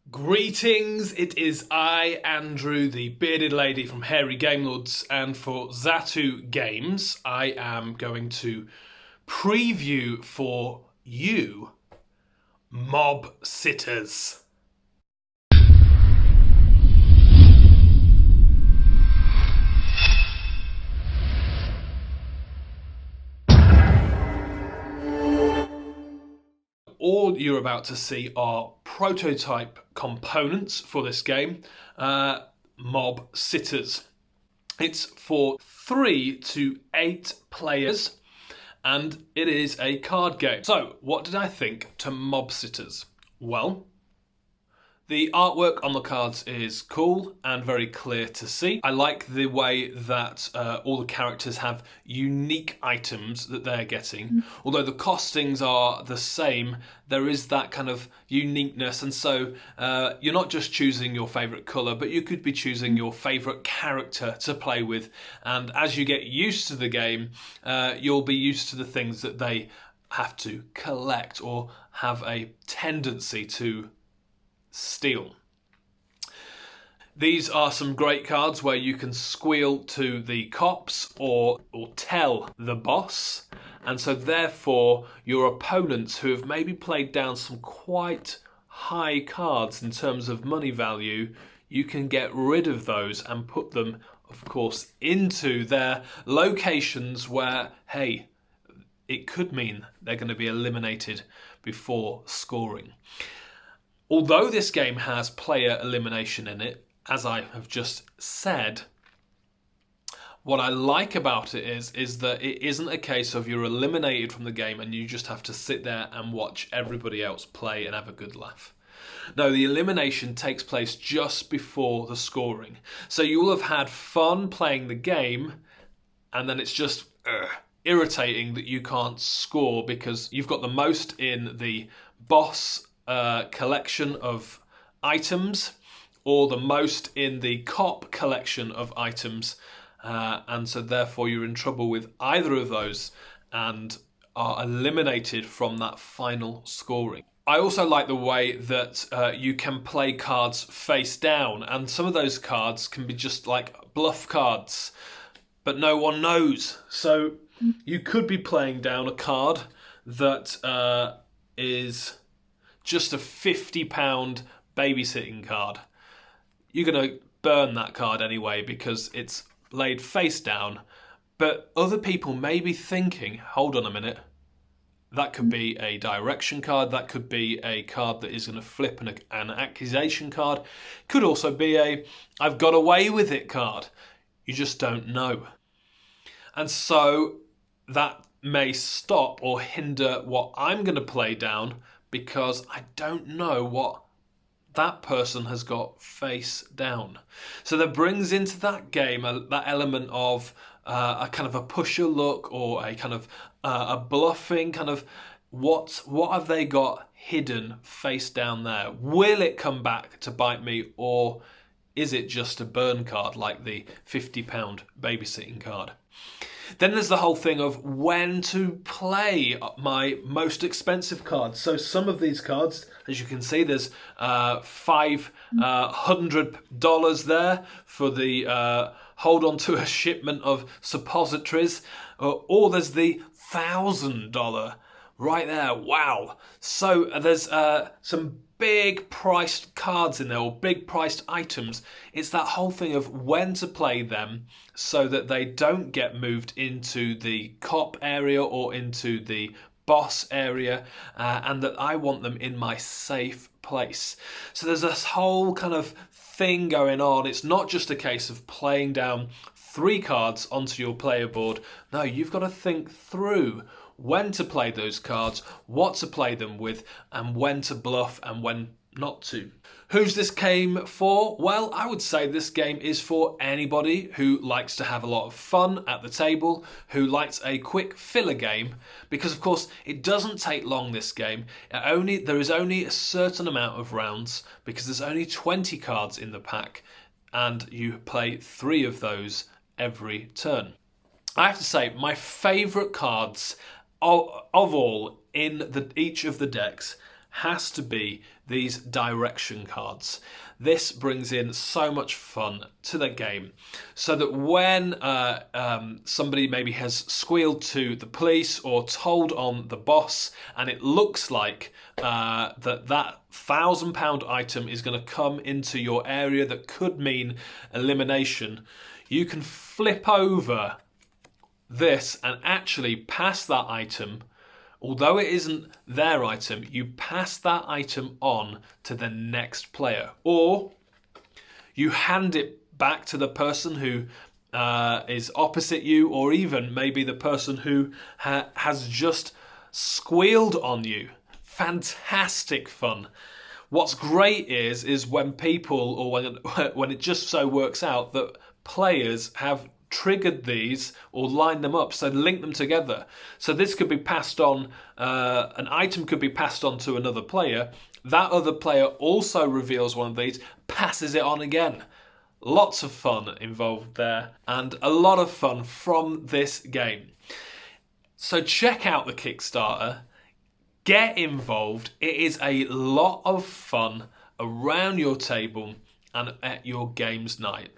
Greetings, it is I, Andrew, the bearded lady from Hairy Game Lords, and for Zatu Games, I am going to preview for you Mob Sitters. All you're about to see are prototype components for this game, Mob Sitters. It's for 3 to 8 players, and it is a card game. So, what did I think to Mob Sitters? Well, the artwork on the cards is cool and very clear to see. I like the way that all the characters have unique items that they're getting. Although the costings are the same, there is that kind of uniqueness, and so you're not just choosing your favourite colour, but you could be choosing your favourite character to play with. And as you get used to the game, you'll be used to the things that they have to collect or have a tendency to steal. These are some great cards where you can squeal to the cops or tell the boss, and so therefore your opponents who have maybe played down some quite high cards in terms of money value, you can get rid of those and put them, of course, into their locations where, hey, it could mean they're going to be eliminated before scoring. Although this game has player elimination in it, as I have just said, what I like about it is that it isn't a case of you're eliminated from the game and you just have to sit there and watch everybody else play and have a good laugh. No, the elimination takes place just before the scoring. So you will have had fun playing the game, and then it's just irritating that you can't score because you've got the most in the boss collection of items or the most in the cop collection of items, and so therefore you're in trouble with either of those and are eliminated from that final scoring. I also like the way that you can play cards face down, and some of those cards can be just like bluff cards, but no one knows. So you could be playing down a card that is just a £50 babysitting card. You're going to burn that card anyway because it's laid face down, but other people may be thinking, hold on a minute, that could be a direction card, that could be a card that is going to flip an accusation card, could also be a I've got away with it card. You just don't know. And so that may stop or hinder what I'm going to play down because I don't know what that person has got face down. So that brings into that game that element of a kind of a pusher look or a kind of a bluffing kind of what have they got hidden face down there? Will it come back to bite me, or is it just a burn card like the £50 babysitting card? Then there's the whole thing of when to play my most expensive cards. So some of these cards, as you can see, there's $500 there for the hold on to a shipment of suppositories, or there's the $1,000 right there. Wow. So there's some big priced cards in there, or big priced items. It's that whole thing of when to play them so that they don't get moved into the cop area or into the boss area, and that I want them in my safe place. So there's this whole kind of thing going on. It's not just a case of playing down 3 cards onto your player board. No, you've got to think through when to play those cards, what to play them with, and when to bluff and when not to. Who's this game for? Well, I would say this game is for anybody who likes to have a lot of fun at the table, who likes a quick filler game, because of course it doesn't take long, this game. There is only a certain amount of rounds because there's only 20 cards in the pack and you play 3 of those every turn. I have to say my favourite cards of all in each of the decks has to be these direction cards. This brings in so much fun to the game, so that when somebody maybe has squealed to the police or told on the boss, and it looks like that £1,000 item is going to come into your area that could mean elimination, you can flip over this and actually pass that item. Although it isn't their item, you pass that item on to the next player. Or you hand it back to the person who is opposite you, or even maybe the person who has just squealed on you. Fantastic fun. What's great is when people, or when it just so works out that players have triggered these or lined them up, so link them together. So this could be passed on, an item could be passed on to another player. That other player also reveals one of these, passes it on again. Lots of fun involved there, and a lot of fun from this game. So check out the Kickstarter, get involved. It is a lot of fun around your table and at your games night.